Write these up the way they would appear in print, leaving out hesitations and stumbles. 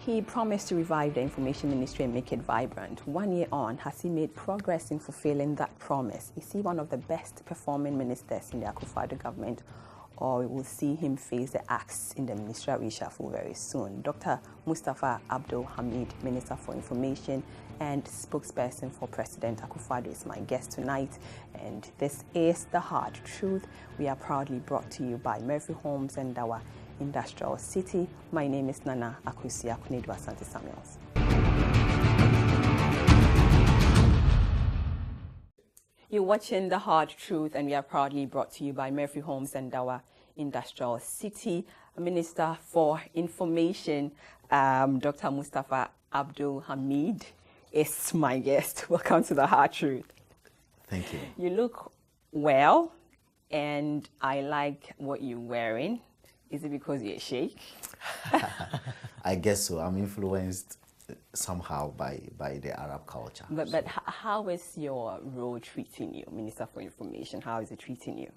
He promised to revive the information ministry and make it vibrant. 1 year on, has he made progress in fulfilling that promise? Is he one of the best performing ministers in the Akufo-Addo government, or we will see him face the axe in the ministerial reshuffle very soon? Dr. Mustapha Abdul-Hamid, Minister for Information and spokesperson for President Akufo-Addo, is my guest tonight, and this is The Hard Truth. We are proudly brought to you by Murphy Homes and our Industrial City. My name is Nana Akusia Kunedwa Santi Samuels. You're watching The Hard Truth, and we are proudly brought to you by Murphy Homes and our Industrial City. Minister for Information, Dr. Mustapha Abdul-Hamid, is my guest. Welcome to The Hard Truth. Thank you. You look well, and I like what you're wearing. Is it because you're a sheikh? I guess so. I'm influenced somehow by the Arab culture. But how is your role treating you, Minister for Information? How is it treating you?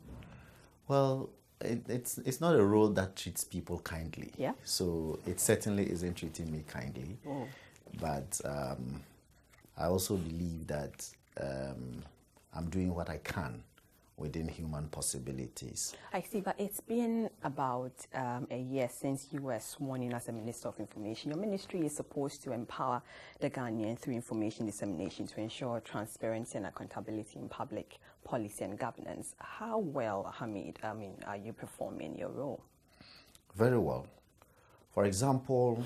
Well, it's not a role that treats people kindly. Yeah. So it certainly isn't treating me kindly. Oh. But I also believe that I'm doing what I can within human possibilities. I see, but it's been about a year since you were sworn in as a Minister of Information. Your ministry is supposed to empower the Ghanaian through information dissemination to ensure transparency and accountability in public policy and governance. How well, Hamid, are you performing your role? Very well. For example,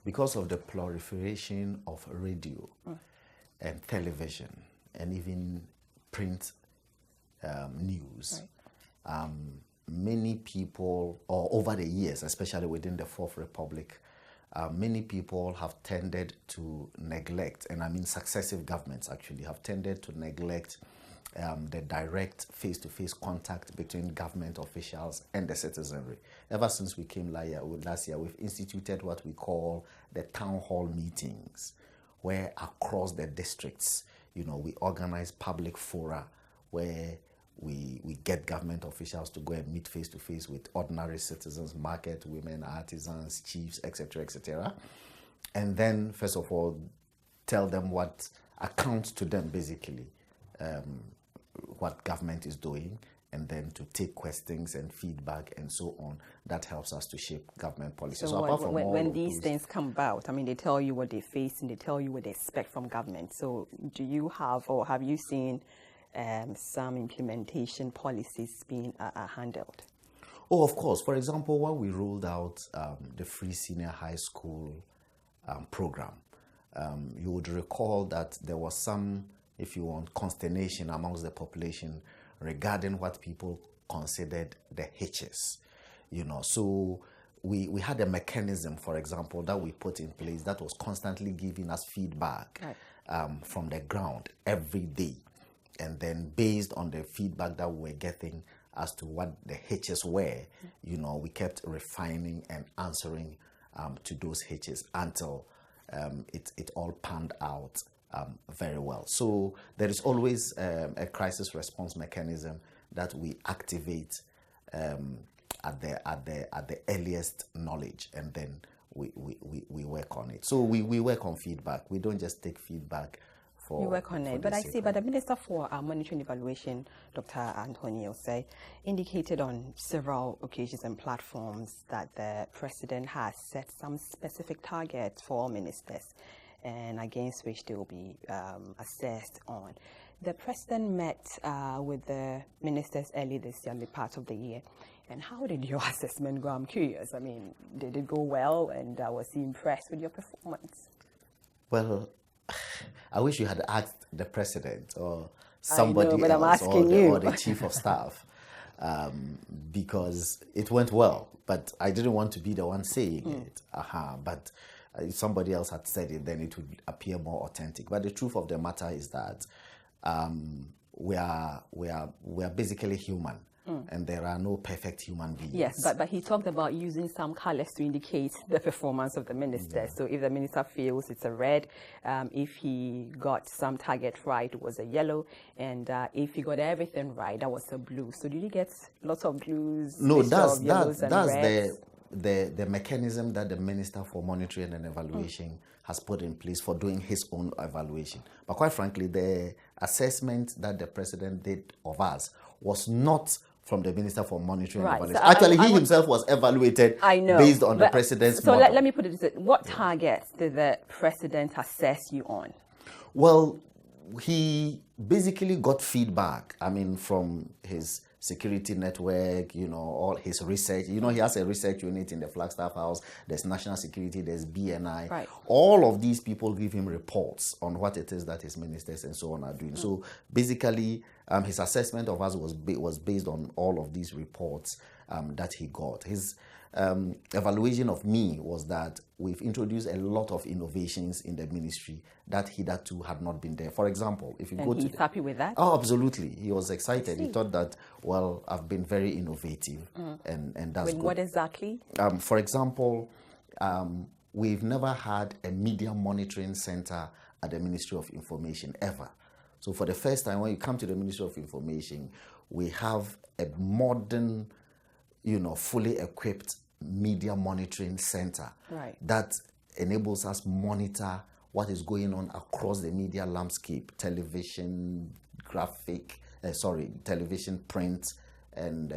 because of the proliferation of radio and television and even print news, right. Many people, or over the years, especially within the Fourth Republic, many people have tended to neglect, and I mean successive governments actually have tended to neglect the direct face-to-face contact between government officials and the citizenry. Ever since we came last year, we've instituted what we call the town hall meetings, where across the districts, we organize public fora where we get government officials to go and meet face-to-face with ordinary citizens, market women, artisans, chiefs, etc., etc. And then, first of all, tell them what accounts to them, basically, what government is doing, and then to take questions and feedback and so on. That helps us to shape government policy. So apart from when these things come about, they tell you what they face and they tell you what they expect from government. So do you have, or have you seen some implementation policies being handled? Oh, of course. For example, when we rolled out the free senior high school program, you would recall that there was some, if you want, consternation amongst the population regarding what people considered the hitches. So we had a mechanism, for example, that we put in place that was constantly giving us feedback from the ground every day. And then based on the feedback that we were getting as to what the hitches were, we kept refining and answering to those hitches until it all panned out very well. So there is always a crisis response mechanism that we activate at the earliest knowledge, and then we work on it. So we work on feedback. We don't just take feedback. You work on it, but I see, but the Minister for Monitoring Evaluation, Dr. Anthony Osei, indicated on several occasions and platforms that the President has set some specific targets for all ministers, and against which they will be assessed on. The President met with the ministers early this year, part of the year. And how did your assessment go? I'm curious. Did it go well, and was he impressed with your performance? Well, I wish you had asked the President or somebody else or the Chief of Staff, because it went well, but I didn't want to be the one saying it. But if somebody else had said it, then it would appear more authentic. But the truth of the matter is that we are basically human. And there are no perfect human beings. Yes, but he talked about using some colors to indicate the performance of the minister. Yeah. So if the minister feels it's a red, if he got some target right, it was a yellow, and if he got everything right, that was a blue. So did you get lots of blues? No, the mechanism that the Minister for Monitoring and Evaluation has put in place for doing his own evaluation. But quite frankly, the assessment that the President did of us was not from the Minister for Monitoring and Evaluation. So actually, he himself was evaluated based on the President's So model. let me put it this way. What targets did the President assess you on? Well, he basically got feedback, from his security network, all his research. He has a research unit in the Flagstaff House. There's national security, there's BNI. Right. All of these people give him reports on what it is that his ministers and so on are doing. So basically, his assessment of us was based on all of these reports that he got. His evaluation of me was that we've introduced a lot of innovations in the ministry that hitherto had not been there. For example, if you go to... he's happy with that? Oh, absolutely. He was excited. He thought that, I've been very innovative, and that's good. What exactly? For example, we've never had a media monitoring center at the Ministry of Information, ever. So for the first time, when you come to the Ministry of Information, we have a modern, fully equipped media monitoring center that enables us monitor what is going on across the media landscape, television, television, print, and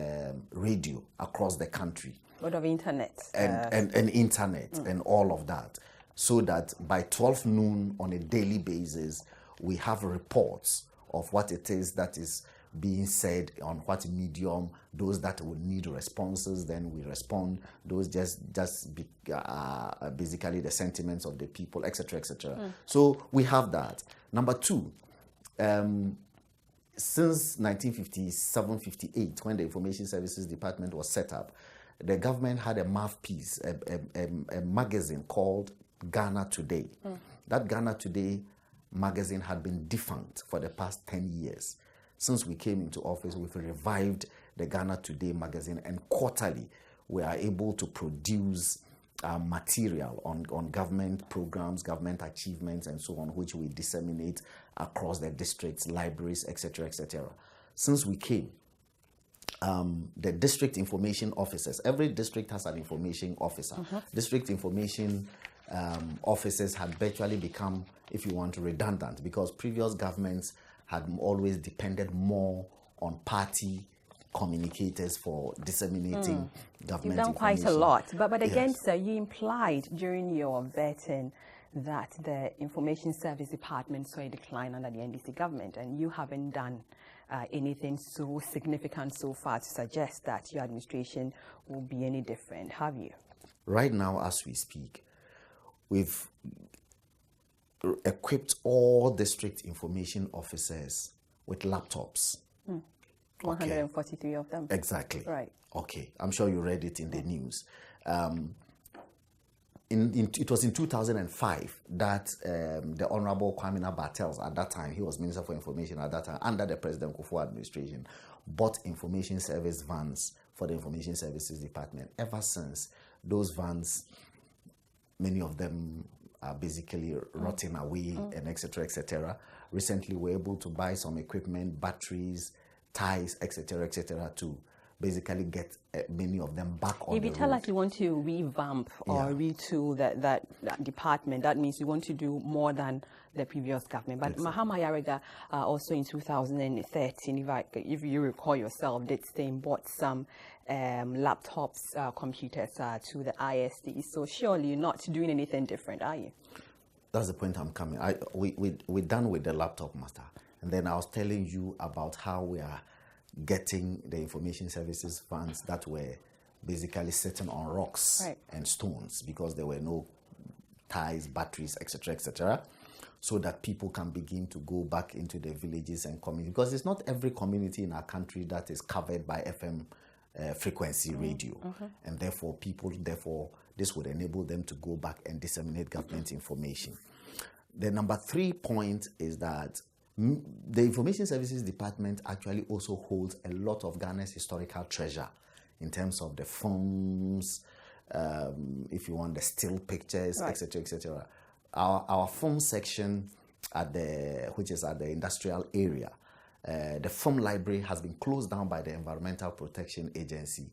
radio across the country. What of internet? And internet and all of that. So that by 12 noon on a daily basis, we have reports of what it is that is being said on what medium. Those that will need responses, then we respond. Those basically the sentiments of the people, etc., etc. So we have that. Number two, since 1957-58, when the Information Services Department was set up, the government had a mouthpiece, a magazine called Ghana Today. That Ghana Today magazine had been defunct for the past 10 years. Since we came into office, we've revived the Ghana Today magazine, and quarterly we are able to produce material on government programs, government achievements, and so on, which we disseminate across the districts, libraries, etc., etc. Since we came, the district information officers, every district has an information officer. District information officers had virtually become, if you want, redundant, because previous governments had always depended more on party communicators for disseminating government You've done quite a lot. But again, sir, you implied during your vetting that the Information Service Department saw a decline under the NDC government, and you haven't done anything so significant so far to suggest that your administration will be any different, have you? Right now, as we speak, we've equipped all district information officers with laptops. 143 of them. Exactly. Right. Okay. I'm sure you read it in the news. It was in 2005 that the Honorable Kwame Bartels, at that time, he was Minister for Information at that time, under the President Kufuor administration, bought information service vans for the Information Services Department. Ever since, those vans, many of them are basically rotting away and etc., etc. Recently, we're able to buy some equipment, batteries, ties, etc., to basically get many of them back on the road. If you tell us you want to revamp or retool that department, that means you want to do more than the previous government. But Mahama Yarega also in 2013, if you recall yourself, did same bought some laptops, computers to the ISD. So surely you're not doing anything different, are you? That's the point I'm coming. We're done with the laptop, Master. And then I was telling you about how we are getting the information services funds that were basically sitting on rocks and stones because there were no ties, batteries, etc., etc., so that people can begin to go back into the villages and communities. Because it's not every community in our country that is covered by FM frequency radio. And therefore, this would enable them to go back and disseminate government information. The number 3 point is that the Information Services Department actually also holds a lot of Ghana's historical treasure in terms of the films, if you want, the still pictures, etc., etc. Our film section which is at the industrial area, the film library has been closed down by the Environmental Protection Agency,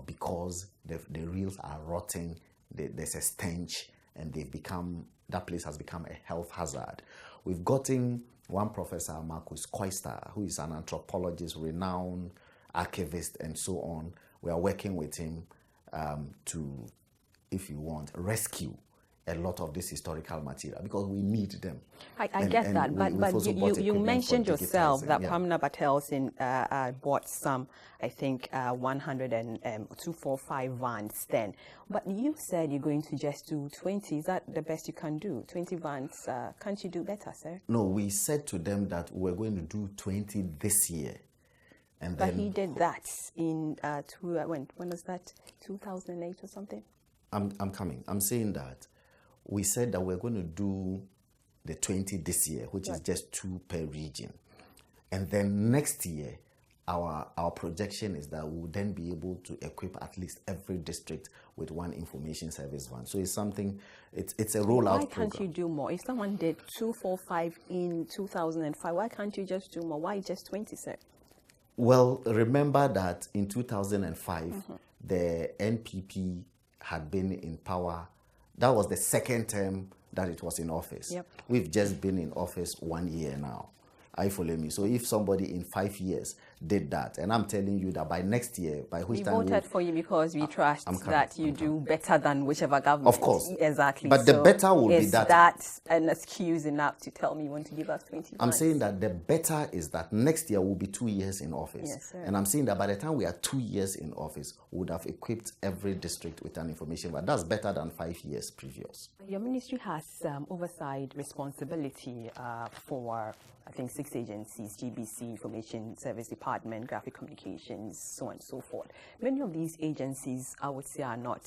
because the reels are rotting, there's a stench, and that place has become a health hazard. We've gotten one professor, Marcus Koister, who is an anthropologist, renowned archivist, and so on. We are working with him to, if you want, rescue a lot of this historical material because we need them. I get that, but you mentioned yourself that Pamela Bartelson bought some, I think, 245 vans then. But you said you're going to just do 20. Is that the best you can do? 20 vans? Can't you do better, sir? No, we said to them that we're going to do 20 this year. And but he did that in, when was that? 2008 or something? I'm coming. I'm saying that we said that we're going to do the 20 this year, which is just 2 per region. And then next year, our projection is that we will then be able to equip at least every district with 1 information service van. So it's something, it's a rollout program. Why can't you do more? If someone did 245 in 2005, why can't you just do more? Why just 20, sir? Well, remember that in 2005, the NPP had been in power. That was the second term that it was in office. Yep. We've just been in office 1 year now. Are you following me? So if somebody in 5 years did that, and I'm telling you that by next year, by which time... We voted for you because we trust that you do better than whichever government. Of course. Exactly. But the better will be that... Is that an excuse enough to tell me you want to give us 20 I'm saying that the better is that next year will be 2 years in office. Yes, sir. And I'm saying that by the time we are 2 years in office, we would have equipped every district with an information. But that's better than 5 years previous. Your ministry has oversight responsibility for, I think, 6 agencies: GBC, Information Service Department, Graphic Communications, so on and so forth. Many of these agencies, I would say, are not,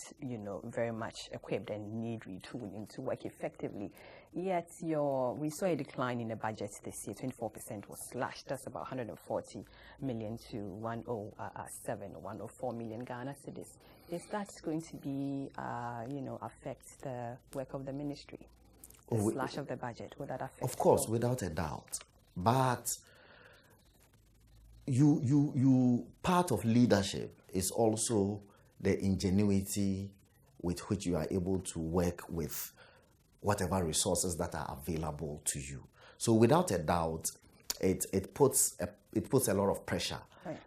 very much equipped and need retooling to work effectively. Yet we saw a decline in the budget this year. 24% was slashed. That's about 140 million to 107 or 104 million Ghana cedis. Is that going to be, affect the work of the ministry? The slash of the budget, would that affect? Of course, without a doubt. But you part of leadership is also the ingenuity with which you are able to work with whatever resources that are available to you. So without a doubt, it puts a lot of pressure, right,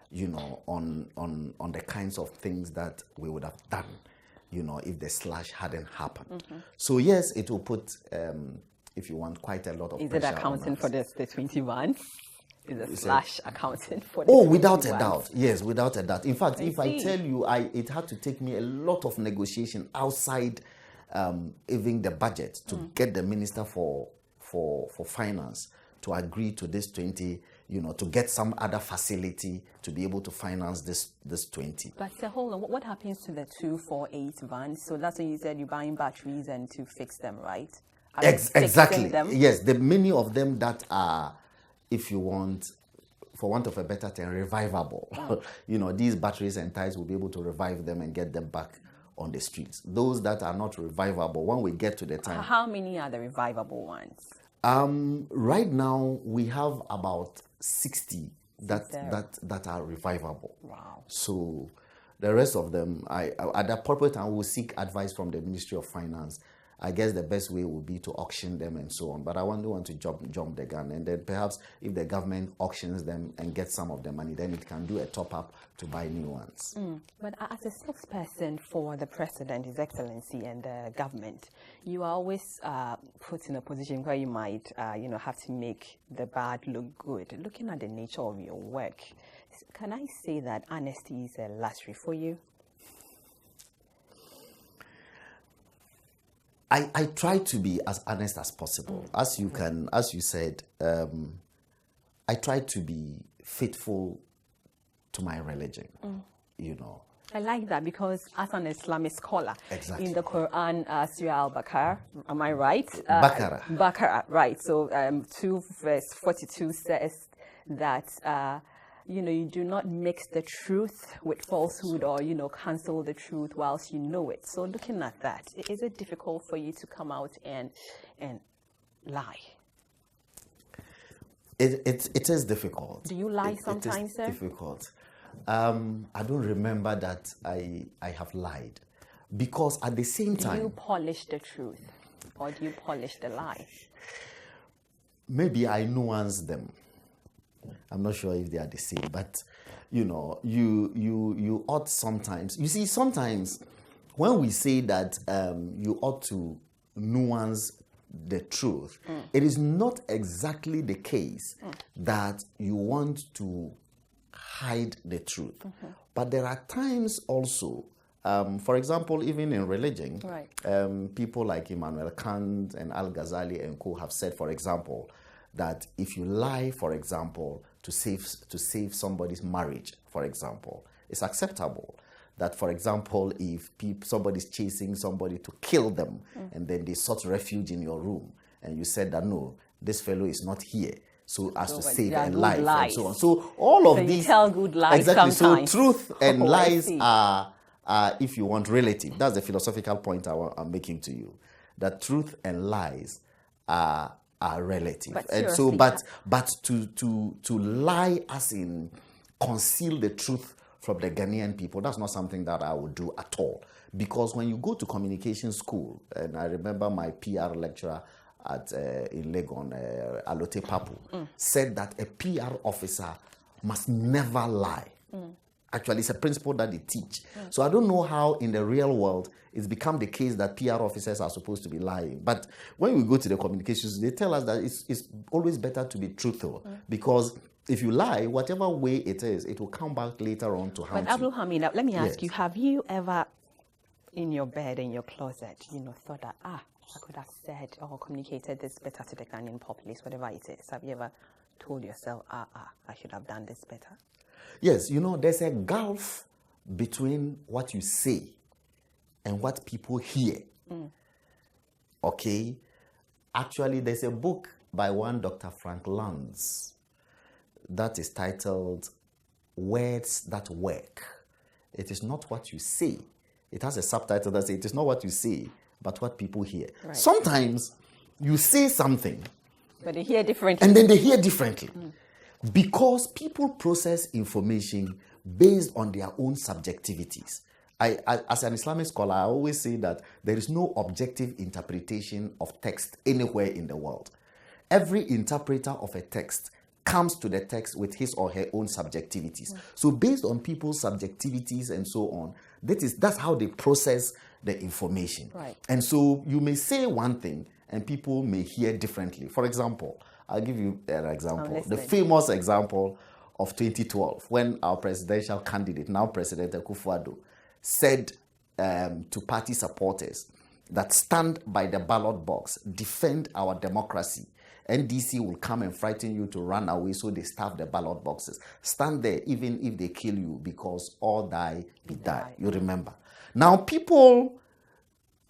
on the kinds of things that we would have done, if the slash hadn't happened. So yes, it will put, if you want, quite a lot of pressure. Is it accounting for the 21? Is the slash accounting for the 21? Oh, without a doubt. Yes, without a doubt. In fact, if I tell you, it had to take me a lot of negotiation outside even the budget to get the Minister for Finance to agree to this 20, to get some other facility to be able to finance this 20. But hold on, what happens to the 248 vans? So that's when you said you're buying batteries and to fix them, right? Exactly. Yes, the many of them that are, if you want, for want of a better term, revivable. These batteries and tires will be able to revive them and get them back on the streets. Those that are not revivable, when we get to the time... How many are the revivable ones? Right now, we have about 60 that are revivable. Wow. So the rest of them, at the appropriate time, we'll seek advice from the Ministry of Finance. I guess the best way would be to auction them and so on. But I don't want to jump the gun. And then perhaps if the government auctions them and gets some of the money, then it can do a top-up to buy new ones. But as a spokesperson for the President, His Excellency, and the government, you are always put in a position where you might, have to make the bad look good. Looking at the nature of your work, can I say that honesty is a luxury for you? I try to be as honest as possible. As you said, I try to be faithful to my religion, I like that because as an Islamic scholar, exactly, in the Quran, Surah Al-Baqarah, am I right? Baqarah, right. So 2 verse 42 says that, you do not mix the truth with falsehood or, cancel the truth whilst you know it. So looking at that, is it difficult for you to come out and lie? It is difficult. Do you lie sometimes, sir? It is difficult. I don't remember that I have lied. Because at the same time... Do you polish the truth or do you polish the lie? Maybe I nuance them. I'm not sure if they are the same, but you know, you ought sometimes... You see, sometimes when we say that you ought to nuance the truth, it is not exactly the case that you want to hide the truth. But there are times also, for example, even in religion, people like Immanuel Kant and Al-Ghazali and co have said, for example, that if you lie, for example, to save somebody's marriage, for example, it's acceptable. That, for example, if somebody's chasing somebody to kill them and then they sought refuge in your room and you said that, no, this fellow is not here, so as to save a life and so on. So all of these... tell good lies exactly. sometimes. So truth and lies are, if you want, relative. That's the philosophical point I'm making to you. That truth and lies are relative. But and so, but to lie as in conceal the truth from the Ghanaian people, that's not something that I would do at all. Because when you go to communication school, and I remember my PR lecturer in Legon, Alote Papu, said that a PR officer must never lie. Actually, it's a principle that they teach. So I don't know how in the real world it's become the case that PR officers are supposed to be lying. But when we go to the communications, they tell us that it's always better to be truthful because if you lie, whatever way it is, it will come back later on to haunt you. But AbdulHamid, let me ask you, have you ever in your bed, in your closet, thought that, I could have said or communicated this better to the Ghanaian populace, whatever it is? Have you ever told yourself, I should have done this better? Yes, there's a gulf between what you say and what people hear. Okay? Actually, there's a book by one Dr. Frank Lanz that is titled Words That Work. It is not what you say. It has a subtitle that says it is not what you say, but what people hear. Right. Sometimes you say something, but they hear differently. And then they hear differently. Because people process information based on their own subjectivities. As an Islamic scholar, I always say that there is no objective interpretation of text anywhere in the world. Every interpreter of a text comes to the text with his or her own subjectivities. So based on people's subjectivities and so on, that's how they process the information. Right. And so you may say one thing and people may hear differently. For example, I'll give you an example. The famous example of 2012, when our presidential candidate, now President Akufo-Addo, said to party supporters that stand by the ballot box, defend our democracy. NDC will come and frighten you to run away, so they staff the ballot boxes. Stand there even if they kill you, because all die, we die. You remember. Now, people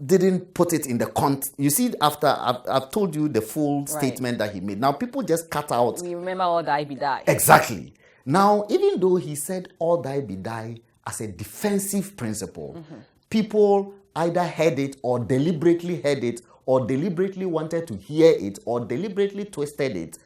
didn't put it in the context. You see, after I've told you the full statement that he made. Now, people just cut out. We remember all die, be die. Exactly. Now, even though he said all die, be die as a defensive principle, people either heard it or deliberately heard it or deliberately wanted to hear it or deliberately twisted it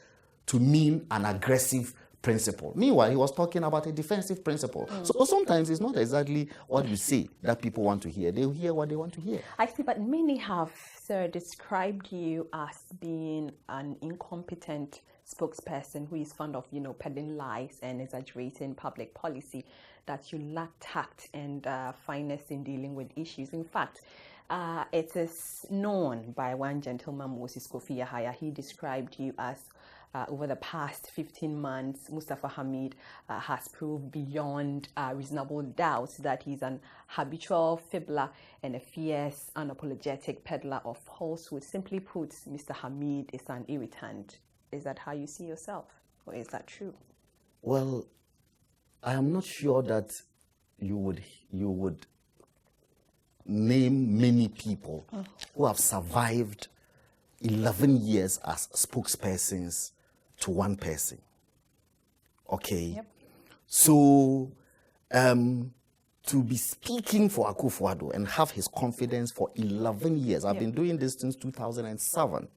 to mean an aggressive principle. Meanwhile, he was talking about a defensive principle. So sometimes it's not exactly what you say that people want to hear. They hear what they want to hear. I see, but many have, sir, described you as being an incompetent spokesperson who is fond of, peddling lies and exaggerating public policy, that you lack tact and finesse in dealing with issues. In fact, it is known by one gentleman, Moses Kofi Yahaya. He described you as, over the past 15 months, Mustapha Abdul-Hamid has proved beyond reasonable doubt that he's an habitual fibbler and a fierce, unapologetic peddler of falsehood. Simply put, Mr. Hamid is an irritant. Is that how you see yourself, or is that true? Well, I am not sure that you would name many people who have survived 11 years as spokespersons to one person. Okay? Yep. So, to be speaking for Akufo-Addo and have his confidence for 11 years, I've been doing this since 2007.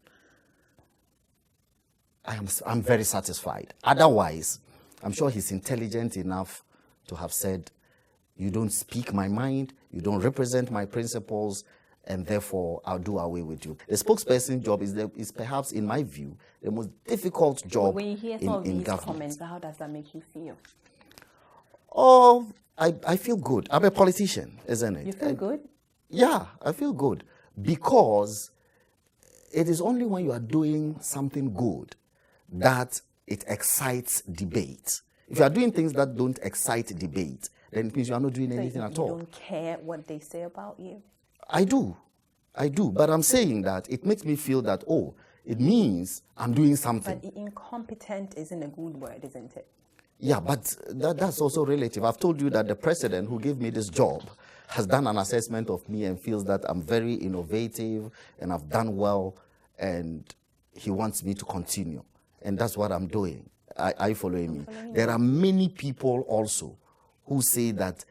I'm very satisfied. Otherwise, I'm sure he's intelligent enough to have said, you don't speak my mind, you don't represent my principles, and therefore I'll do away with you. The spokesperson job is perhaps, in my view, the most difficult job when you hear some of these government. comments, how does that make you feel? Oh, I feel good. I'm a politician, isn't it? You feel good? Yeah, I feel good, because it is only when you are doing something good that it excites debate. If you are doing things that don't excite debate, then it means you are not doing anything at all. You don't care what they say about you? I do. But I'm saying that it makes me feel that, oh, it means I'm doing something. But incompetent isn't a good word, isn't it? Yeah, but that's also relative. I've told you that the president who gave me this job has done an assessment of me and feels that I'm very innovative and I've done well, and he wants me to continue. And that's what I'm doing. Are you following me? There are many people also who say that,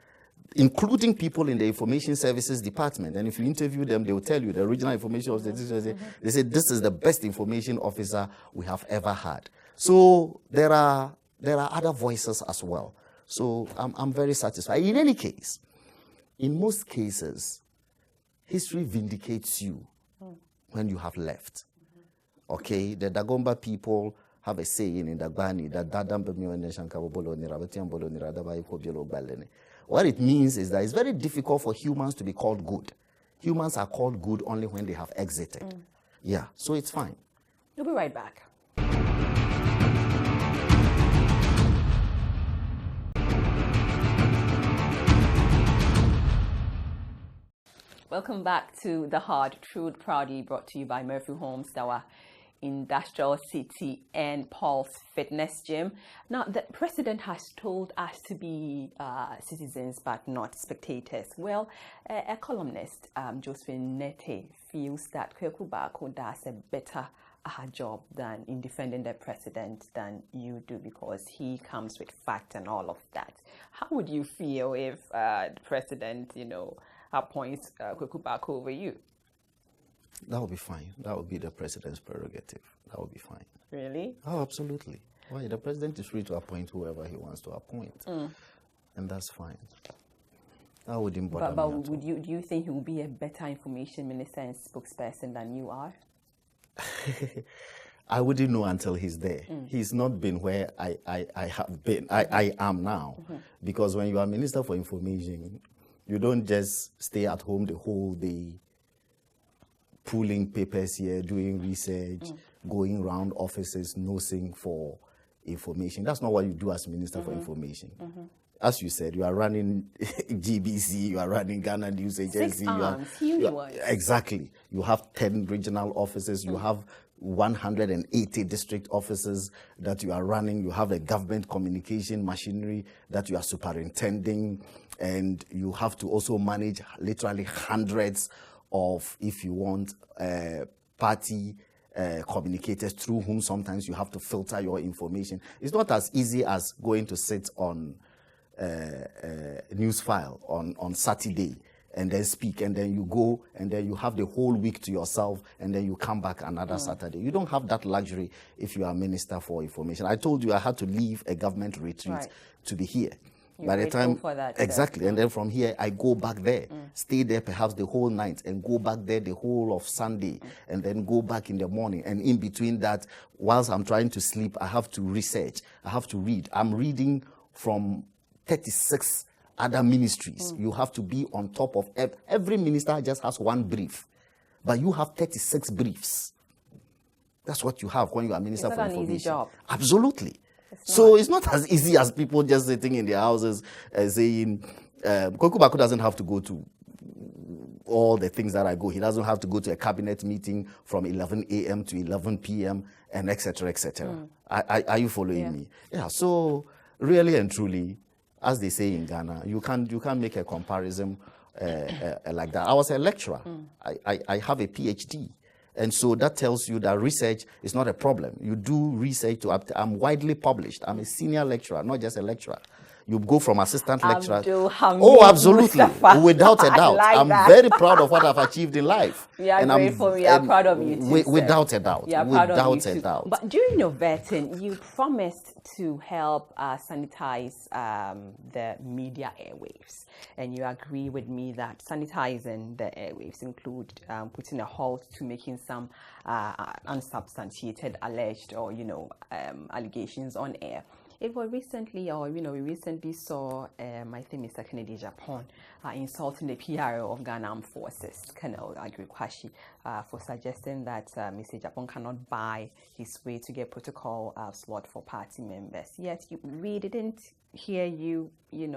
including people in the Information Services Department. And if you interview them, they will tell you, the original information officer, they say, this is the best information officer we have ever had. So there are other voices as well. So I'm very satisfied. In any case, in most cases, history vindicates you when you have left. Okay, the Dagomba people have a saying in Dagbani that what it means is that it's very difficult for humans to be called good. Humans are called good only when they have exited. Yeah, so it's fine. We'll be right back. Welcome back to The Hard Truth, proudly brought to you by Murphy Homes, our industrial city and Pulse Fitness Gym. Now, the president has told us to be citizens but not spectators. Well, a columnist, Josephine Nete, feels that Kweku Bako does a better job in defending the president than you do, because he comes with fact and all of that. How would you feel if the president, appoints Kweku Bako over you? That would be fine. That would be the president's prerogative. That would be fine. Really? Oh, absolutely. Why? The president is free to appoint whoever he wants to appoint. And that's fine. That wouldn't bother me at all. Do you think he will be a better information minister and spokesperson than you are? I wouldn't know until he's there. He's not been where I have been. I am now. Because when you are Minister for Information, you don't just stay at home the whole day pulling papers here, doing research, going around offices, nosing for information. That's not what you do as Minister for Information. As you said, you are running GBC, you are running Ghana News Agency. 6 arms, huge ones. Exactly. You have 10 regional offices, you have 180 district offices that you are running, you have a government communication machinery that you are superintending, and you have to also manage literally hundreds of, if you want, party communicators through whom sometimes you have to filter your information. It's not as easy as going to sit on news file on Saturday and then speak, and then you go and then you have the whole week to yourself, and then you come back another Saturday. You don't have that luxury if you are Minister for Information. I told you I had to leave a government retreat to be here. By the time, for that, exactly, and then from here I go back there, stay there perhaps the whole night, and go back there the whole of Sunday, and then go back in the morning. And in between that, whilst I'm trying to sleep, I have to research, I have to read. I'm reading from 36 other ministries. You have to be on top of every minister just has one brief, but you have 36 briefs. That's what you have when you are Minister for Information. An easy job? Absolutely. It's not as easy as people just sitting in their houses saying, Kweku Bako doesn't have to go to all the things that I go. He doesn't have to go to a cabinet meeting from 11 a.m. to 11 p.m. and etc., etc. Are you following me? Yeah, so really and truly, as they say in Ghana, you can't make a comparison like that. I was a lecturer. I have a PhD. And so that tells you that research is not a problem. You do research I'm widely published. I'm a senior lecturer, not just a lecturer. You go from assistant lecturer. Abdul-Hamid, Oh, absolutely, Mustapha. without a doubt. Like I'm that. very proud of what I've achieved in life. We are and grateful. We are proud of you too. Without a doubt. We are proud of you Without a too. doubt. But during your vetting, you promised to help sanitize the media airwaves, and you agree with me that sanitizing the airwaves include putting a halt to making some unsubstantiated, alleged, or allegations on air. It was recently, we recently saw, I think Mr. Kennedy Japan insulting the PRO of Ghana Armed Forces, Colonel Agri-Kwashi, for suggesting that Mr. Japan cannot buy his way to get protocol slot for party members. Yet we didn't hear you,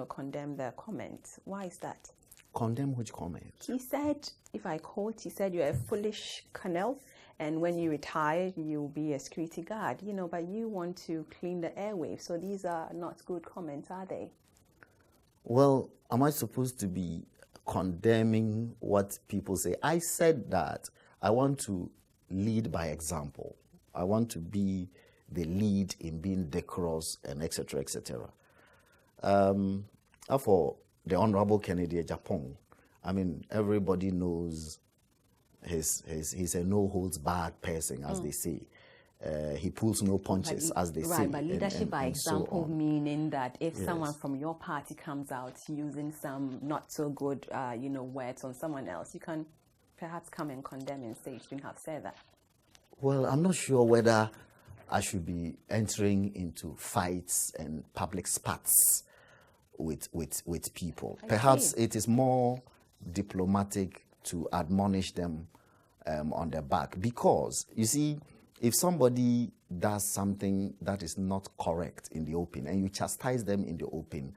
condemn the comment. Why is that? Condemn which comment? He said, if I quote, he said, "You're a foolish colonel, and when you retire, you'll be a security guard, but you want to clean the airwaves." So these are not good comments, are they? Well, am I supposed to be condemning what people say? I said that I want to lead by example. I want to be the lead in being decorous and etc., etc. For the Honorable Kennedy Japan, I mean, everybody knows he's a no-holds-barred person, as they say. He pulls no punches, as they say. Right, but leadership by example, so meaning that if someone from your party comes out using some not so good, words on someone else, you can perhaps come and condemn and say you shouldn't have said that. Well, I'm not sure whether I should be entering into fights and public spats with people. Perhaps it is more diplomatic to admonish them on their back, because you see, if somebody does something that is not correct in the open and you chastise them in the open,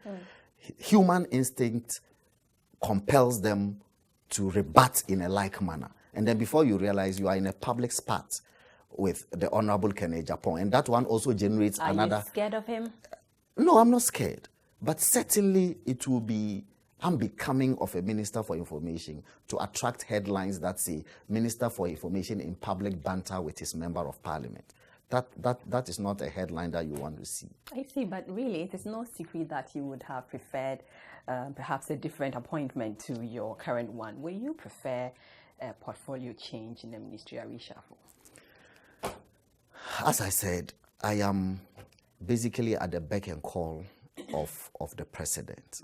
human instinct compels them to rebut in a like manner, and then before you realize, you are in a public spat with the Honorable Kennedy Japan, and that one also generates another. Are you scared of him? No, I'm not scared, but certainly it will be unbecoming of a Minister for Information to attract headlines that say Minister for Information in public banter with his member of parliament. That is not a headline that you want to see. I see, but really it is no secret that you would have preferred perhaps a different appointment to your current one. Will you prefer a portfolio change in the ministerial reshuffle? As I said, I am basically at the beck and call of the president.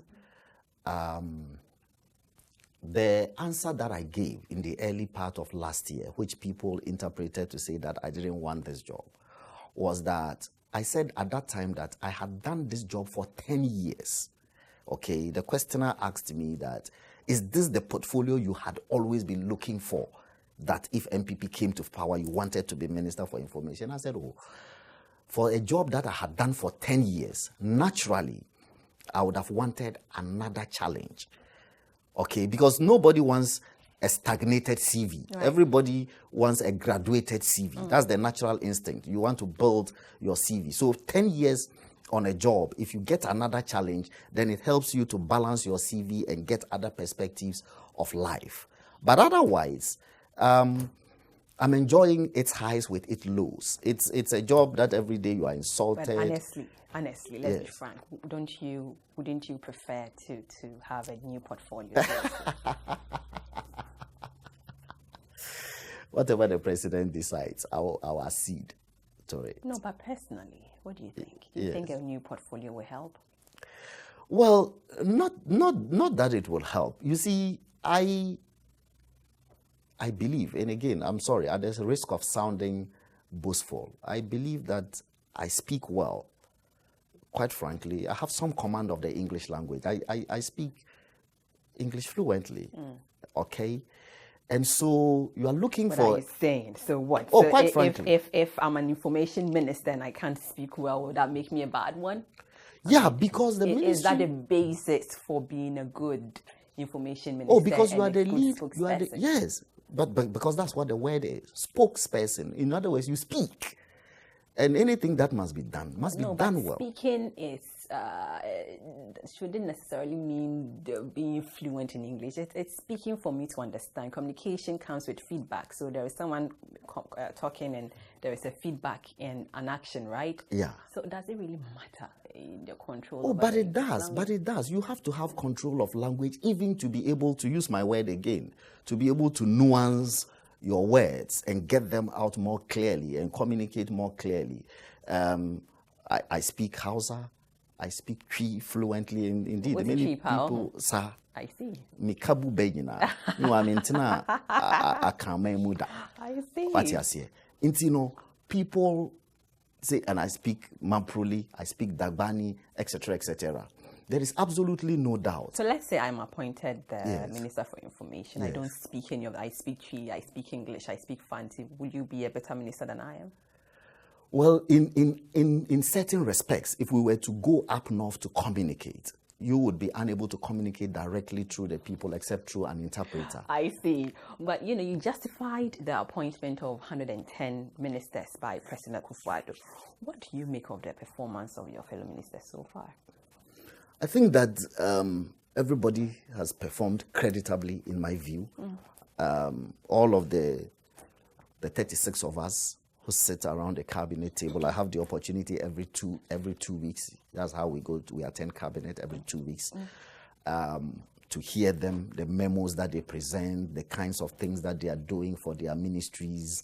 The answer that I gave in the early part of last year, which people interpreted to say that I didn't want this job, was that I said at that time that I had done this job for 10 years. Okay, the questioner asked me that, is this the portfolio you had always been looking for, that if MPP came to power, you wanted to be Minister for Information? I said, oh, for a job that I had done for 10 years, naturally, I would have wanted another challenge. Okay, because nobody wants a stagnated CV. Right. Everybody wants a graduated CV. That's the natural instinct. You want to build your CV. So 10 years on a job, if you get another challenge, then it helps you to balance your CV and get other perspectives of life. But otherwise, I'm enjoying its highs with its lows. It's a job that every day you are insulted. But honestly, let's be frank. Wouldn't you prefer to have a new portfolio? Whatever the president decides, I will accede to it. No, but personally, what do you think? Do you think a new portfolio will help? Well, not that it will help. You see, I believe, and again, I'm sorry, there's a risk of sounding boastful. I believe that I speak well. Quite frankly, I have some command of the English language. I speak English fluently, okay? And so you are looking for... What are you saying? So what? Oh, so quite frankly. If I'm an information minister and I can't speak well, would that make me a bad one? Yeah, because the ministry... Is that the basis for being a good information minister? Oh, because you are the lead... Spokesperson? Yes, but because that's what the word is. Spokesperson. In other words, you speak. And anything that must be done be done well. Speaking is shouldn't necessarily mean being fluent in English. It's speaking for me to understand. Communication comes with feedback. So there is someone talking and there is a feedback and an action, right? Yeah. So does it really matter the control. Oh, over but the it does. language. But it does. You have to have control of language, even to be able to use my word again, to be able to nuance your words and get them out more clearly and communicate more clearly. I speak Hausa. I speak Twi fluently. Indeed, What's many Twi, pal? people sa. I see. Mikabu Bejina. No, I mean, Tina, I can't muda. I see. What you say? Intino, people say, and I speak Mampruli, I speak Dagbani, etc., etc. There is absolutely no doubt. So let's say I'm appointed the Yes. Minister for Information. Yes. I don't speak any of that. I speak Twi, I speak English, I speak Fanti. Will you be a better minister than I am? Well, in certain respects, if we were to go up north to communicate, you would be unable to communicate directly through the people except through an interpreter. I see. But, you justified the appointment of 110 ministers by President Akufo-Addo. What do you make of the performance of your fellow ministers so far? I think that everybody has performed creditably, in my view. All of the 36 of us who sit around the cabinet table, I have the opportunity every two weeks. That's how we go. We attend cabinet every 2 weeks to hear them, the memos that they present, the kinds of things that they are doing for their ministries.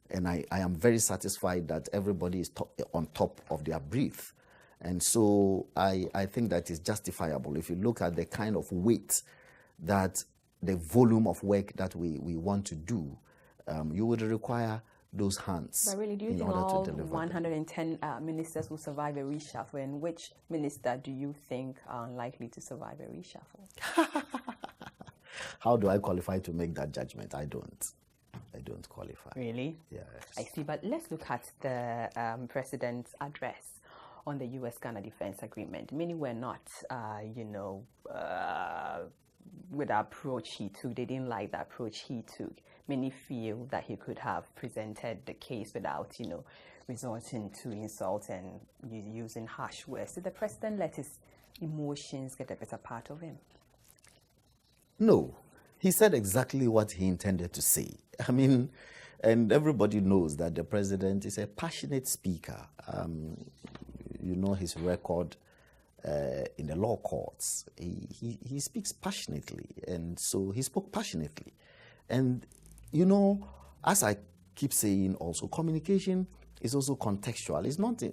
And I am very satisfied that everybody is on top of their brief. And so I think that is justifiable. If you look at the kind of weight that the volume of work that we want to do, you would require those hands. But really, do you in think order all to deliver 110 ministers will survive a reshuffle? And which minister do you think are unlikely to survive a reshuffle? How do I qualify to make that judgment? I don't qualify. Really? Yes. I see. But let's look at the president's address on the U.S.-Ghana Defense Agreement. Many were not, with the approach he took. They didn't like the approach he took. Many feel that he could have presented the case without, resorting to insult and using harsh words. Did the president let his emotions get a better part of him? No. He said exactly what he intended to say. I mean, and everybody knows that the president is a passionate speaker. You know his record in the law courts. He speaks passionately, and so he spoke passionately. And, as I keep saying also, communication is also contextual. It's not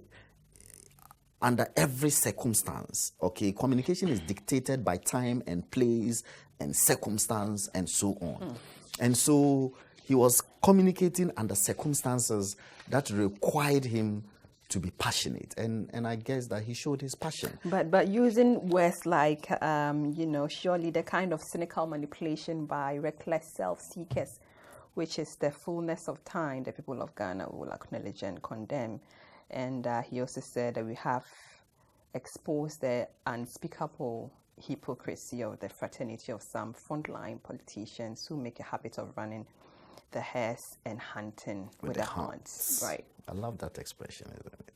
under every circumstance, okay? Communication is dictated by time and place and circumstance and so on. And so he was communicating under circumstances that required him to be passionate, and I guess that he showed his passion. But using words like, surely the kind of cynical manipulation by reckless self-seekers, which is the fullness of time the people of Ghana will acknowledge and condemn. And he also said that we have exposed the unspeakable hypocrisy of the fraternity of some frontline politicians who make a habit of running the hares and hunting with the hounds. Right. I love that expression, isn't it?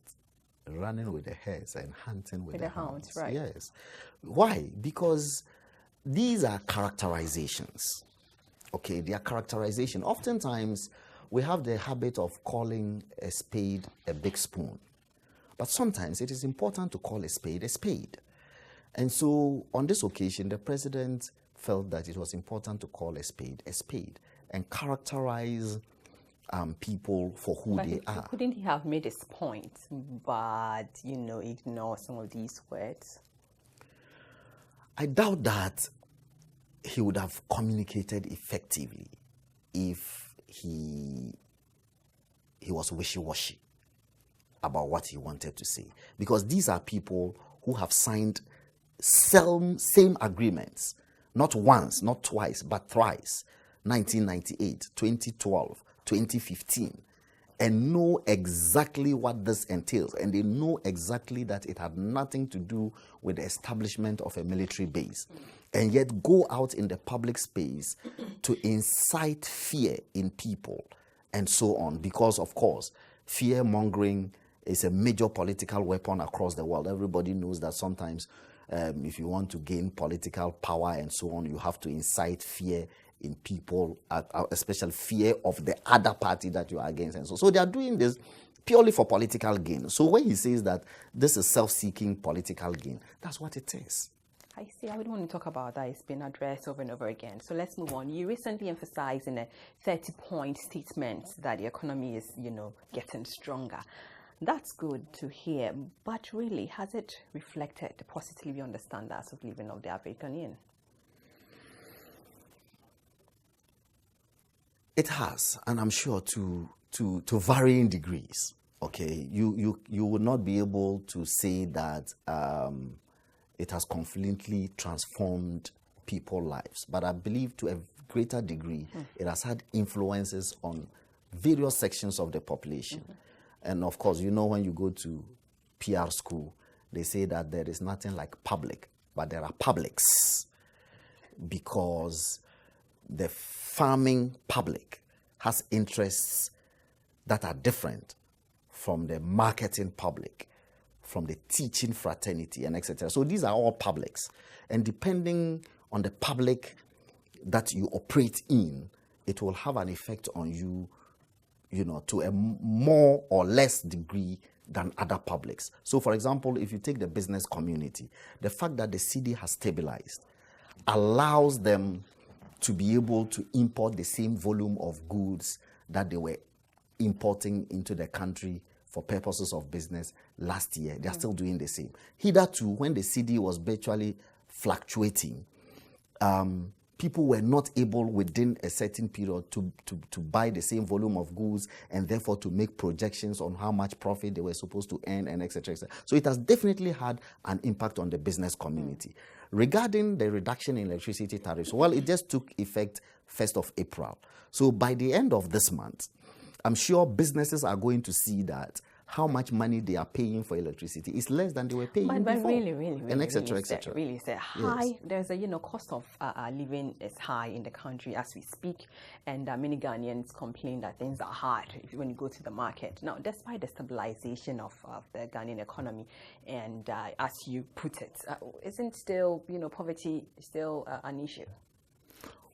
Running with the hares and hunting with the hounds. Right. Yes. Why? Because these are characterizations. Okay, they are characterization. Oftentimes, we have the habit of calling a spade a big spoon. But sometimes it is important to call a spade a spade. And so, on this occasion, the president felt that it was important to call a spade and characterize people for who they are. Couldn't he have made his point, but, ignore some of these words? I doubt that he would have communicated effectively if he was wishy-washy about what he wanted to say. Because these are people who have signed same agreements, not once, not twice, but thrice. 1998, 2012, 2015, and know exactly what this entails. And they know exactly that it had nothing to do with the establishment of a military base. And yet go out in the public space to incite fear in people and so on. Because, of course, fear-mongering is a major political weapon across the world. Everybody knows that sometimes if you want to gain political power and so on, you have to incite fear in people, especially fear of the other party that you are against. And so they are doing this purely for political gain. So when he says that this is self-seeking political gain, that's what it is. I see. I would want to talk about that. It's been addressed over and over again. So let's move on. You recently emphasized in a 30-point statement that the economy is, getting stronger. That's good to hear. But really, has it reflected positively on the standards of living of the average Ghanaian? It has, and I'm sure to varying degrees. Okay, you would not be able to say that it has completely transformed people's lives, but I believe to a greater degree it has had influences on various sections of the population. And of course, when you go to PR school, they say that there is nothing like public, but there are publics, because the farming public has interests that are different from the marketing public, from the teaching fraternity, and etc. So these are all publics. And depending on the public that you operate in, it will have an effect on you, to a more or less degree than other publics. So for example, if you take the business community, the fact that the cedi has stabilized allows them to be able to import the same volume of goods that they were importing into the country for purposes of business last year. They are still doing the same. Hitherto, when the cedi was virtually fluctuating, people were not able within a certain period to buy the same volume of goods, and therefore to make projections on how much profit they were supposed to earn, and etc. So it has definitely had an impact on the business community. Regarding the reduction in electricity tariffs, well, it just took effect 1st of April. So by the end of this month, I'm sure businesses are going to see that how much money they are paying for electricity is less than they were paying before. But really, and etc. Really, high. Yes. There's a cost of living is high in the country as we speak, and many Ghanaians complain that things are hard when you go to the market. Now, despite the stabilization of the Ghanaian economy, and as you put it, isn't still poverty still an issue?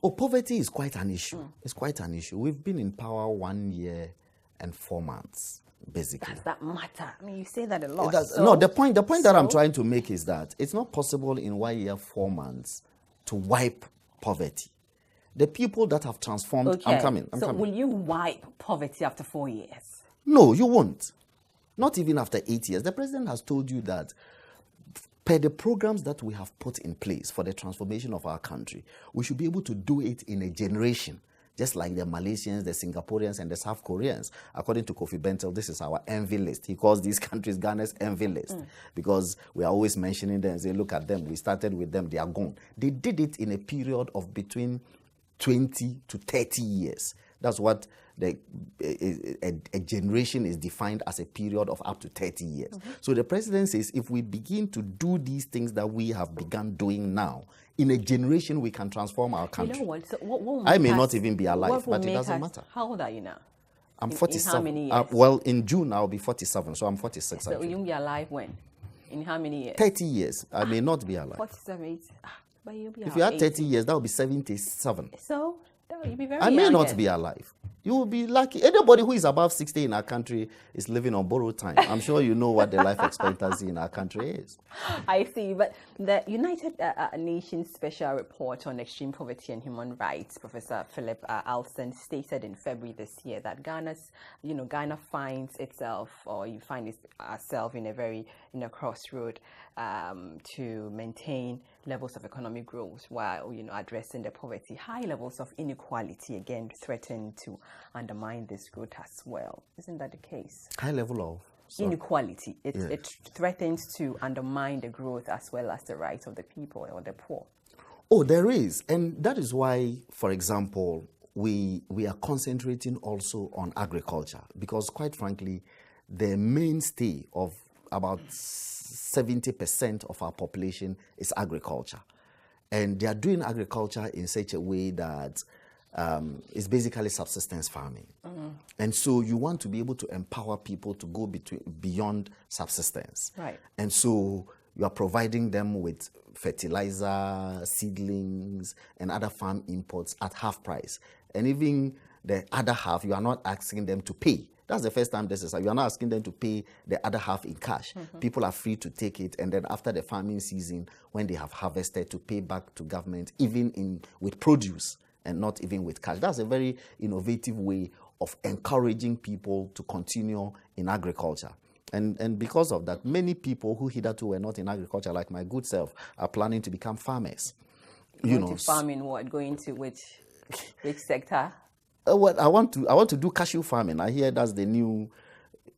Oh, poverty is quite an issue. It's quite an issue. We've been in power 1 year and 4 months. Basically. Does that matter? I mean, you say that a lot. No, the point that I'm trying to make is that it's not possible in 1 year, 4 months to wipe poverty. The people that have transformed... Okay. I'm coming. Will you wipe poverty after 4 years? No, you won't. Not even after 8 years. The president has told you that per the programs that we have put in place for the transformation of our country, we should be able to do it in a generation. Just like the Malaysians, the Singaporeans, and the South Koreans. According to Kofi Bentel, this is our envy list. He calls these countries Ghana's envy list because we are always mentioning them and say, look at them, we started with them, they are gone. They did it in a period of between 20 to 30 years. That's what a generation is defined as, a period of up to 30 years. So the president says if we begin to do these things that we have begun doing now, in a generation we can transform our country. You know what? So what I may not even be alive, but it doesn't matter. How old are you now? I'm 47. In how many years? Well, in June I'll be 47, so I'm 46. So you'll be alive when? In how many years? 30 years. I may not be alive. 47, but you'll be alive. If you had 30 years, that would be 77. So you'll be very I may young not then. be alive. You will be lucky. Anybody who is above 60 in our country is living on borrowed time. I'm sure you know what the life expectancy in our country is. I see. But the United Nations Special Report on Extreme Poverty and Human Rights, Professor Philip Alston, stated in February this year that Ghana finds itself, or you find itself in a crossroad to maintain levels of economic growth while addressing the poverty. High levels of inequality again threaten to undermine this growth as well. Isn't that the case? High level of inequality. It threatens to undermine the growth as well as the rights of the people or the poor. Oh, there is. And that is why, for example, we are concentrating also on agriculture, because quite frankly, the mainstay of about 70% of our population is agriculture. And they are doing agriculture in such a way that it's basically subsistence farming. And so you want to be able to empower people to go beyond subsistence. Right. And so you are providing them with fertilizer, seedlings, and other farm imports at half price. And even the other half, you are not asking them to pay. That's the first time this is. You are not asking them to pay the other half in cash. People are free to take it, and then after the farming season, when they have harvested, to pay back to government, even with produce and not even with cash. That's a very innovative way of encouraging people to continue in agriculture. And because of that, many people who hitherto were not in agriculture, like my good self, are planning to become farmers. Farming what? Going to which sector? Well, I want to do cashew farming. I hear that's the new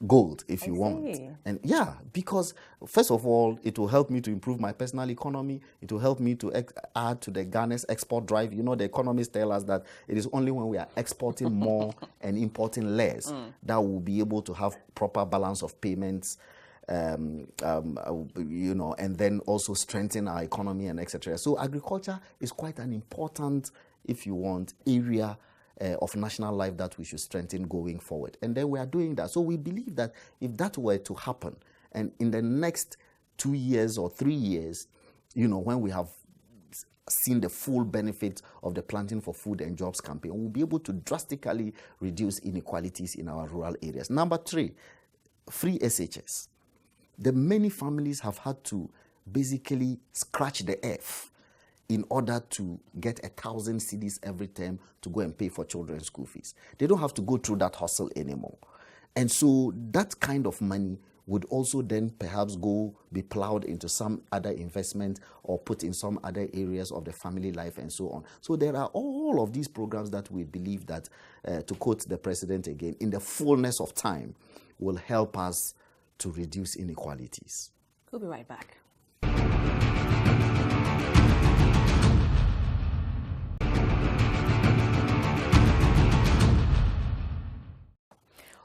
gold, if you want. And yeah, because first of all, it will help me to improve my personal economy. It will help me to add to the Ghana's export drive. The economists tell us that it is only when we are exporting more and importing less that we'll be able to have proper balance of payments, and then also strengthen our economy and etc. So agriculture is quite an important, if you want, area of national life that we should strengthen going forward. And then we are doing that. So we believe that if that were to happen, and in the next 2 years or 3 years, when we have seen the full benefit of the Planting for Food and Jobs campaign, we'll be able to drastically reduce inequalities in our rural areas. Number 3, free SHS. The many families have had to basically scratch the earth in order to get 1,000 cedis every term to go and pay for children's school fees. They don't have to go through that hustle anymore. And so that kind of money would also then perhaps be plowed into some other investment or put in some other areas of the family life and so on. So there are all of these programs that we believe that, to quote the president again, in the fullness of time, will help us to reduce inequalities. We'll be right back.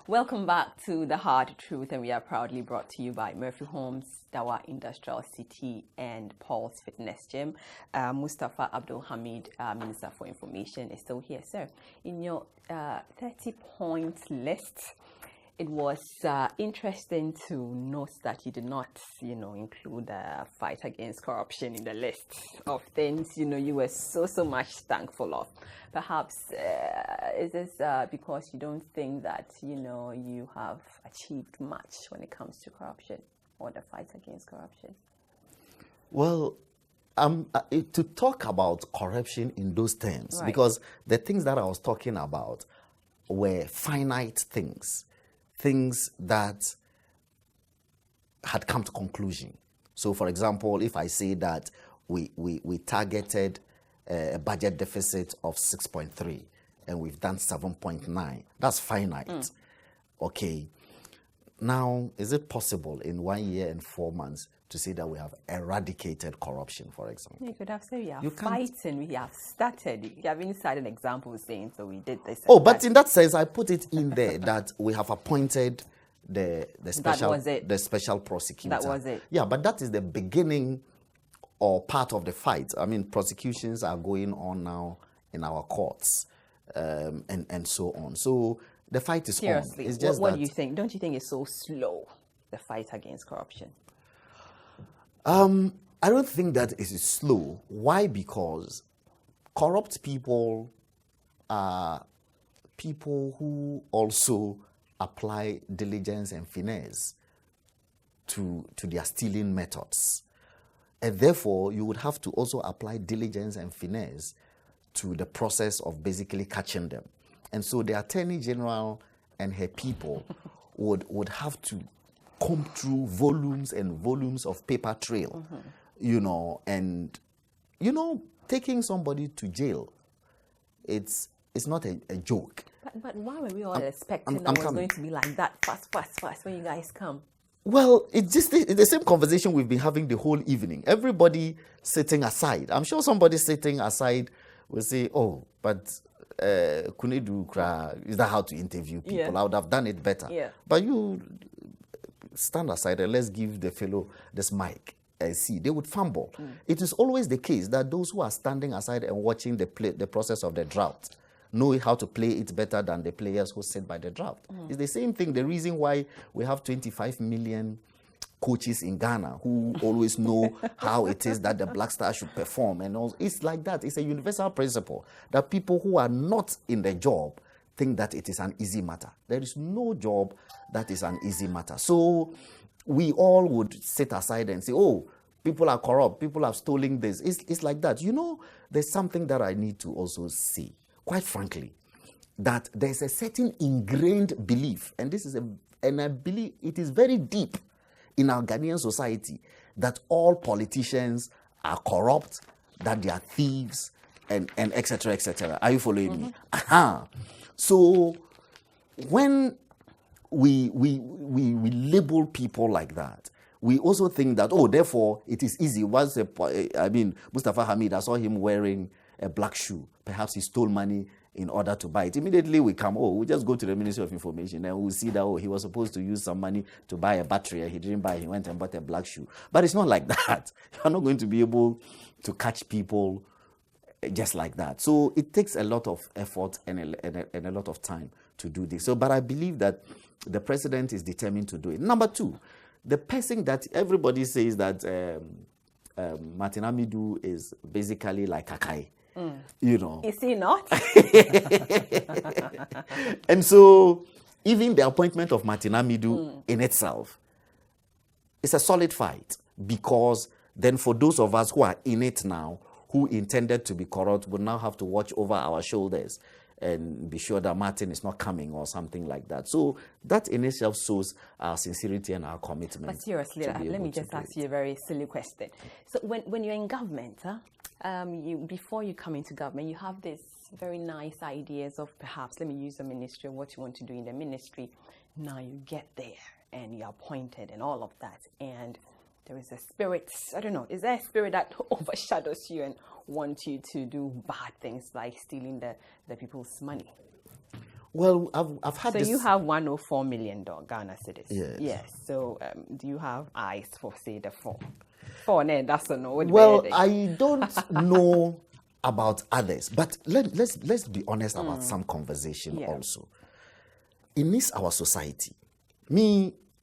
Welcome back to The Hard Truth, and we are proudly brought to you by Murphy Homes, Dawa Industrial City, and Paul's Fitness Gym. Mustapha Abdul-Hamid, Minister for Information, is still here. Sir, in your 30-point list, it was interesting to note that you did not, include the fight against corruption in the list of things, you were so much thankful of. Perhaps is this because you don't think that, you have achieved much when it comes to corruption or the fight against corruption? Well, to talk about corruption in those terms, right, because the things that I was talking about were finite things that had come to conclusion. So, for example, if I say that we targeted a budget deficit of 6.3 and we've done 7.9, that's finite. Okay. Now, is it possible in 1 year and 4 months to say that we have eradicated corruption, for example? You could have said we are fighting, we have started. You have inside an example saying, so we did this. Oh, but in that sense, I put it in there that we have appointed the special prosecutor. That was it. Yeah, but that is the beginning or part of the fight. I mean, prosecutions are going on now in our courts, and so on. So the fight is on. It's just what do you think? Don't you think it's so slow, the fight against corruption? I don't think that it is slow. Why? Because corrupt people are people who also apply diligence and finesse to their stealing methods. And therefore, you would have to also apply diligence and finesse to the process of basically catching them. And so the Attorney General and her people would have to comb through volumes and volumes of paper trail, and, taking somebody to jail, it's not a joke. But why were we all expecting that it was going to be like that fast when you guys come? Well, it's the same conversation we've been having the whole evening. Everybody sitting aside. I'm sure somebody sitting aside will say, oh, but Kunidu, is that how to interview people? Yeah. I would have done it better. Yeah. But you stand aside and let's give the fellow this mic. See, they would fumble. It is always the case that those who are standing aside and watching the process of the draft know how to play it better than the players who sit by the draft. It's the same thing. The reason why we have 25 million coaches in Ghana who always know how it is that the Black Star should perform and all. It's like that. It's a universal principle that people who are not in the job think that it is an easy matter. There is no job that is an easy matter. So we all would sit aside and say, oh, people are corrupt, people have stolen this. It's like that. You know, there's something that I need to also say, quite frankly, that there's a certain ingrained belief, and I believe it is very deep in our Ghanaian society, that all politicians are corrupt, that they are thieves, and et cetera, et cetera. Are you following me? So when we label people like that, we also think that, oh, therefore, it is easy. Mustapha Hamid, I saw him wearing a black shoe. Perhaps he stole money in order to buy it. Immediately we just go to the Ministry of Information and we'll see that, oh, he was supposed to use some money to buy a battery and he didn't buy it. He went and bought a black shoe. But it's not like that. You're not going to be able to catch people just like that. So it takes a lot of effort and a lot of time to do this. But I believe that the president is determined to do it. Number two, the person that everybody says that Martin Amidu is basically like Kakai. You know. Is he not? And so even the appointment of Martin Amidu in itself is a solid fight, because then for those of us who are in it now, who intended to be corrupt, will now have to watch over our shoulders and be sure that Martin is not coming or something like that. So that in itself shows our sincerity and our commitment. But seriously, let me just ask you a very silly question. So when you're in government, before you come into government, you have this very nice ideas of perhaps, let me use the ministry, what you want to do in the ministry. Now you get there and you're appointed and all of that. And there is a spirit, I don't know, is there a spirit that overshadows you and wants you to do bad things like stealing the people's money? Well, I've had this. So you have $104 million Ghana cedis. Yes. Yes. So do you have eyes for, say, the four? That's a no. Well, I don't know about others, but let's be honest about some conversation also. In this our society,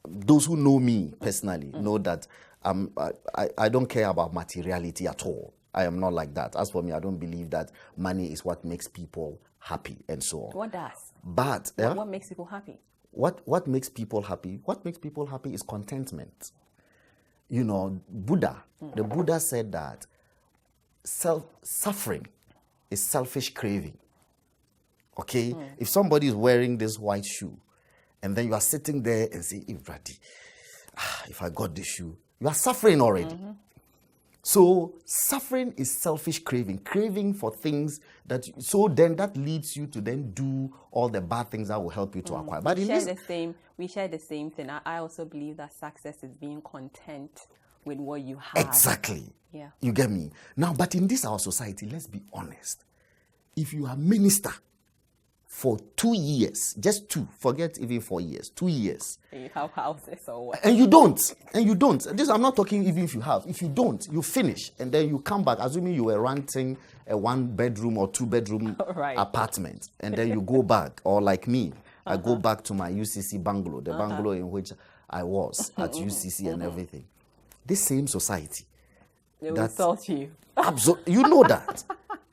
those who know me personally know that I don't care about materiality at all. I am not like that. As for me, I don't believe that money is what makes people happy and so on. What does? But what makes people happy? What makes people happy? What makes people happy is contentment. You know, the Buddha said that suffering is selfish craving. Okay? If somebody is wearing this white shoe, and then you are sitting there and say, if I got this shoe, you are suffering already. So suffering is selfish craving for things so then that leads you to then do all the bad things that will help you to acquire. But we share the same thing. I also believe that success is being content with what you have. Exactly. Yeah. You get me? Now, but in this our society, let's be honest. If you are minister for 2 years, just 2, forget even 4 years, 2 years. You have houses or what? And you don't. This, I'm not talking even if you have. If you don't, you finish. And then you come back, assuming you were renting a 1-bedroom or 2-bedroom apartment. And then you go back, or like me, I go back to my UCC bungalow, the bungalow in which I was at UCC and everything. This same society. They will insult you. Absolutely. You know that.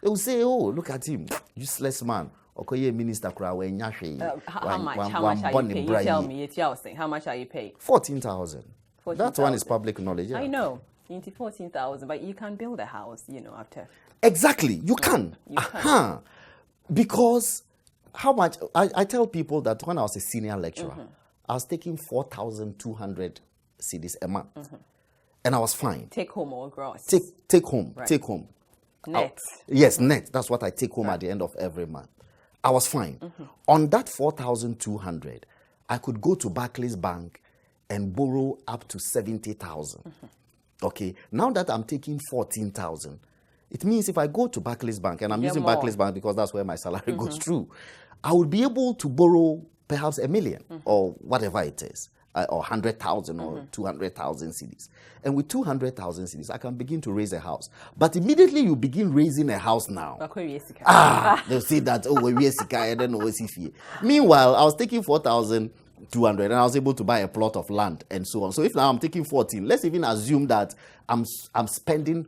They will say, oh, look at him, useless man. Minister how much are you paid? You tell me, how much are you paid? 14,000. That one is public knowledge. Yeah. I know, 14,000, but you can build a house, after. Exactly, you can. Because how much? I tell people that when I was a senior lecturer, I was taking 4,200 cedis a month, and I was fine. Take home or gross? Take home. Right. Take home. Net. Yes, net. That's what I take home at the end of every month. I was fine. On that 4,200, I could go to Barclays Bank and borrow up to 70,000. Okay. Now that I'm taking 14,000, it means if I go to Barclays Bank, and I'm using Barclays Bank because that's where my salary goes through, I would be able to borrow perhaps $1 million or whatever it is, or 100,000 or 200,000 cedis. And with 200,000 cedis, I can begin to raise a house. But immediately you begin raising a house now. They'll say that, I don't know. Meanwhile, I was taking 4,200 and I was able to buy a plot of land and so on. So if now I'm taking 14, let's even assume that I'm spending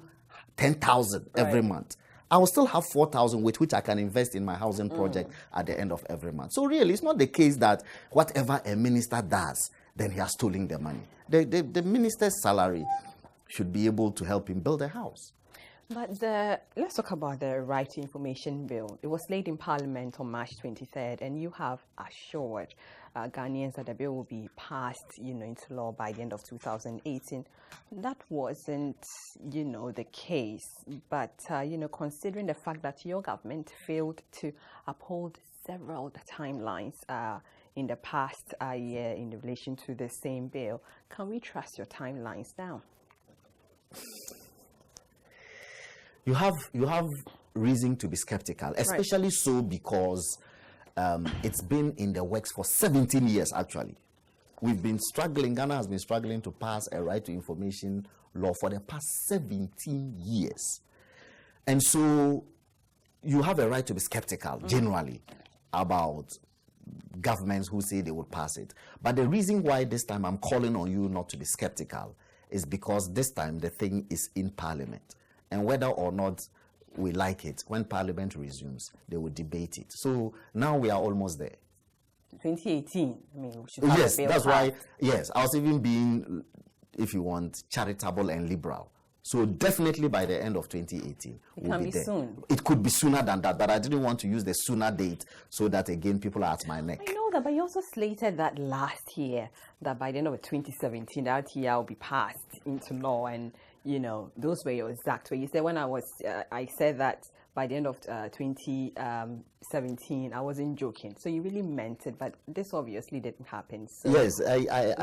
10,000 every month. I will still have 4,000 with which I can invest in my housing project at the end of every month. So really, it's not the case that whatever a minister does, then he has stolen the money. The minister's salary should be able to help him build a house. But let's talk about the Right to Information Bill. It was laid in Parliament on March 23rd, and you have assured Ghanaians that the bill will be passed, into law by the end of 2018. That wasn't, the case. But, considering the fact that your government failed to uphold several timelines in the past year in relation to the same bill, can we trust your timelines now? You have reason to be skeptical, especially right. So because it's been in the works for 17 years, actually. We've been struggling, Ghana has been struggling to pass a right to information law for the past 17 years. And so you have a right to be skeptical, generally, about governments who say they will pass it. But the reason why this time I'm calling on you not to be skeptical is because this time the thing is in Parliament. And whether or not we like it, when Parliament resumes, they will debate it. So now we are almost there. 2018, we should have yes, a bill that's passed. why, yes, I was even being, if you want, charitable and liberal. So definitely by the end of 2018, it can be there. soon. It could be sooner than that, but I didn't want to use the sooner date so that, again, people are at my neck. I know that, but you also slated that last year, that by the end of 2017, the RTI will be passed into law, and those were your exact words. You said when I said that by the end of 2017, I wasn't joking. So you really meant it, but this obviously didn't happen. So yes,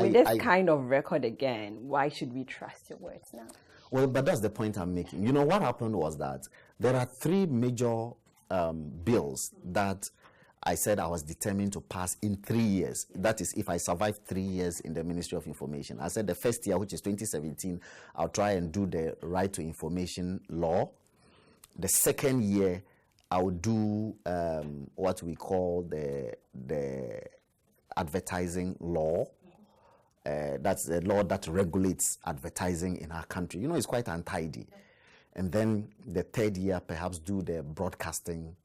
with this kind of record again, why should we trust your words now? Well, but that's the point I'm making. What happened was that there are three major bills that I said I was determined to pass in 3 years. That is, if I survive 3 years in the Ministry of Information. I said the first year, which is 2017, I'll try and do the Right to Information law. The second year, I will do what we call the advertising law. That's a law that regulates advertising in our country. It's quite untidy. And then the third year, perhaps do the broadcasting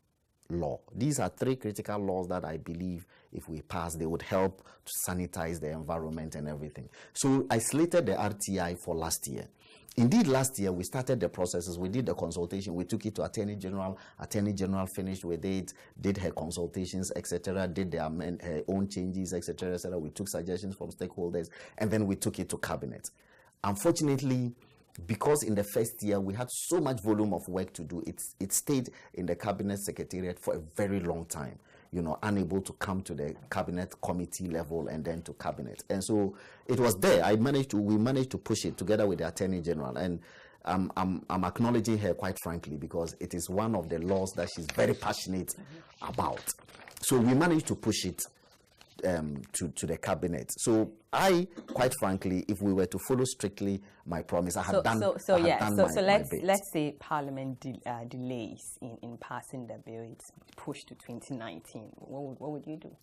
law. These are three critical laws that I believe if we pass, they would help to sanitize the environment and everything. So I slated the RTI for last year. Indeed, last year, we started the processes. We did the consultation. We took it to Attorney General. Attorney General finished with it, did her consultations, etc., did her own changes, etc., etc. We took suggestions from stakeholders, and then we took it to Cabinet. Unfortunately, because in the first year, we had so much volume of work to do, it stayed in the Cabinet Secretariat for a very long time, unable to come to the Cabinet Committee level and then to Cabinet. And so it was there. We managed to push it together with the Attorney General. And I'm acknowledging her quite frankly because it is one of the laws that she's very passionate about. So we managed to push it to the Cabinet. So I, quite frankly, if we were to follow strictly my promise, I had done my bit. Let's say Parliament delays in passing the bill. It's pushed to 2019. What would you do?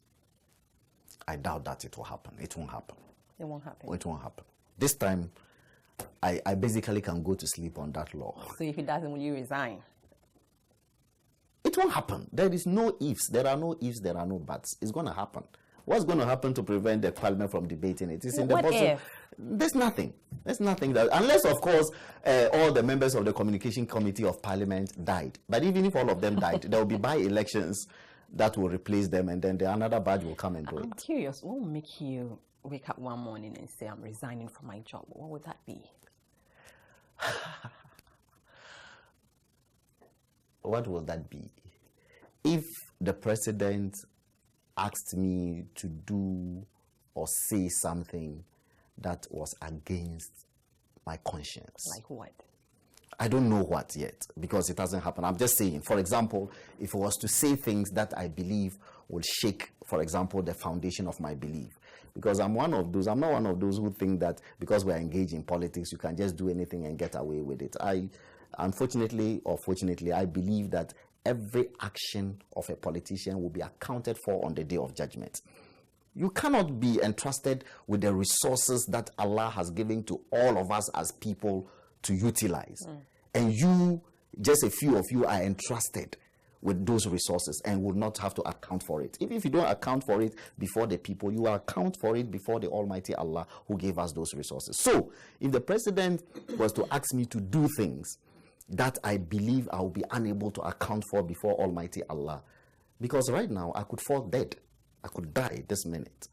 I doubt that it will happen. It won't happen. It won't happen. It won't happen. This time, I basically can go to sleep on that law. So if it doesn't, will you resign? It won't happen. There is no ifs. There are no ifs. There are no buts. It's going to happen. What's going to happen to prevent the Parliament from debating it? It's in the process. There's nothing. There's nothing that, unless, of course, all the members of the Communication Committee of Parliament died. But even if all of them died, there will be by-elections that will replace them, and then another badge will come and do it. I'm curious. What will make you wake up one morning and say, I'm resigning from my job? What would that be? What will that be? If the president asked me to do or say something that was against my conscience. Like what? I don't know what yet because it hasn't happened. I'm just saying, for example, if I was to say things that I believe will shake, for example, the foundation of my belief. Because I'm not one of those who think that because we're engaged in politics, you can just do anything and get away with it. Unfortunately or fortunately, I believe that every action of a politician will be accounted for on the day of judgment. You cannot be entrusted with the resources that Allah has given to all of us as people to utilize. And you just a few of you are entrusted with those resources and will not have to account for it. Even if you don't account for it before the people, you account for it before the Almighty Allah who gave us those resources. So, if the president was to ask me to do things that I believe I will be unable to account for before Almighty Allah, because right now I could fall dead. I could die this minute.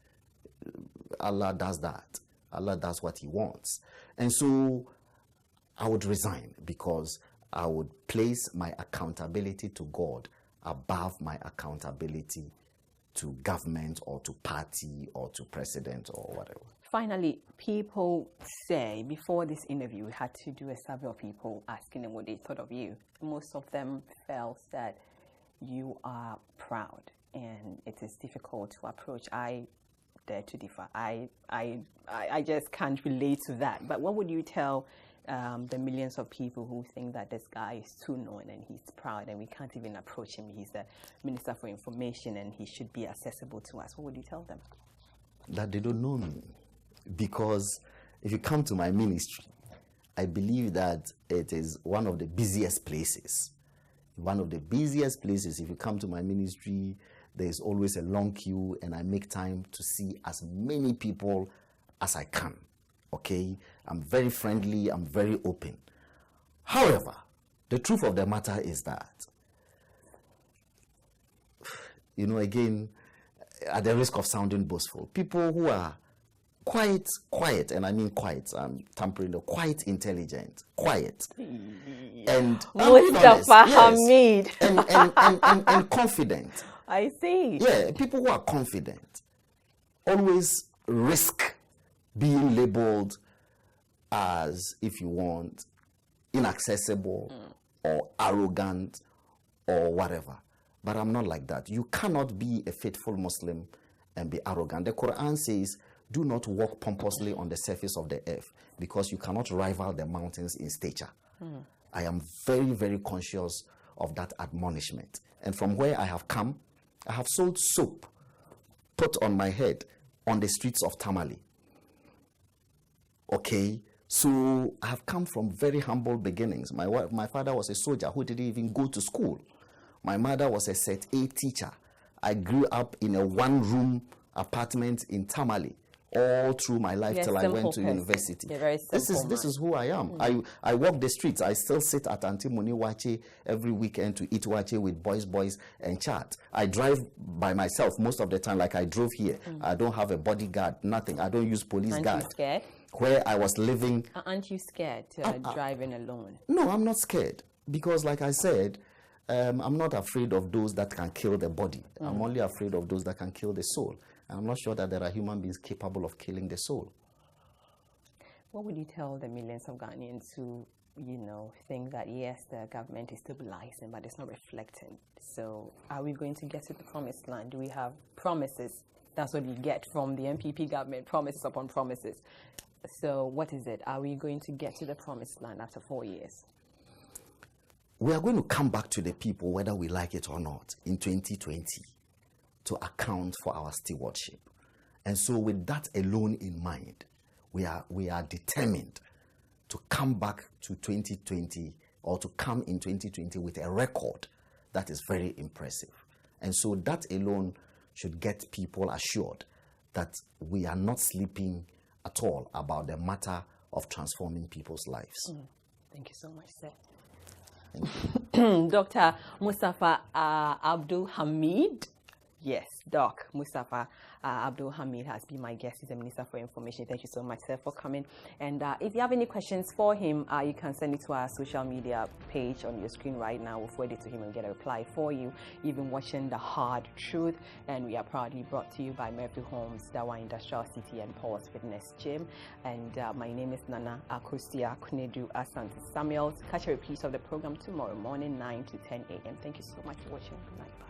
Allah does that. Allah does what He wants. And so I would resign, because I would place my accountability to God above my accountability to government or to party or to president or whatever. Finally, people say, before this interview, we had to do a survey of people asking them what they thought of you. Most of them felt that you are proud and it is difficult to approach. I dare to differ. I just can't relate to that. But what would you tell the millions of people who think that this guy is too known and he's proud and we can't even approach him? He's the Minister for Information and he should be accessible to us. What would you tell them? That they don't know me. Because if you come to my ministry, I believe that it is one of the busiest places. One of the busiest places. If you come to my ministry, there is always a long queue, and I make time to see as many people as I can. Okay? I'm very friendly, I'm very open. However, the truth of the matter is that, again, at the risk of sounding boastful, people who are quite quiet, and I mean quiet, I'm tampering the quite intelligent, quiet, and Mustapha Abdul-Hamid, and confident. I see. Yeah, people who are confident always risk being labeled as, if you want, inaccessible or arrogant or whatever. But I'm not like that. You cannot be a faithful Muslim and be arrogant. The Quran says, do not walk pompously on the surface of the earth, because you cannot rival the mountains in stature. I am very, very conscious of that admonishment. And from where I have come, I have sold soap put on my head on the streets of Tamale. Okay? So I have come from very humble beginnings. My father was a soldier who didn't even go to school. My mother was a Set A teacher. I grew up in a one-room apartment in Tamale all through my life till I went to university. This is who I am. I walk the streets. I still sit at Antimoni Wache every weekend to eat wache with boys and chat. I drive by myself most of the time, like I drove here. I don't have a bodyguard, nothing. I don't use police guard. Aren't you scared? Where I was living. Aren't you scared to driving alone? No, I'm not scared, because like I said, I'm not afraid of those that can kill the body. I'm only afraid of those that can kill the soul. I'm not sure that there are human beings capable of killing the soul. What would you tell the millions of Ghanaians who, think that, yes, the government is stabilizing, but it's not reflecting? So are we going to get to the promised land? Do we have promises? That's what we get from the MPP government, promises upon promises. So what is it? Are we going to get to the promised land after 4 years? We are going to come back to the people, whether we like it or not, in 2020 to account for our stewardship. And so with that alone in mind, we are determined to come back to 2020, or to come in 2020 with a record that is very impressive. And so that alone should get people assured that we are not sleeping at all about the matter of transforming people's lives. Thank you so much, sir. Dr. Mustapha Abdul-Hamid. Yes, Doc Mustapha AbdulHamid has been my guest. He's the Minister for Information. Thank you so much, sir, for coming. And if you have any questions for him, you can send it to our social media page on your screen right now. We'll forward it to him and get a reply for you. You've been watching The Hard Truth, and we are proudly brought to you by Murphy Homes, Dawa Industrial City, and Paul's Fitness Gym. And my name is Nana Akosia Kunedu Asante Samuels. Catch a repeat of the program tomorrow morning, 9 to 10 a.m. Thank you so much for watching. Good night. Bye.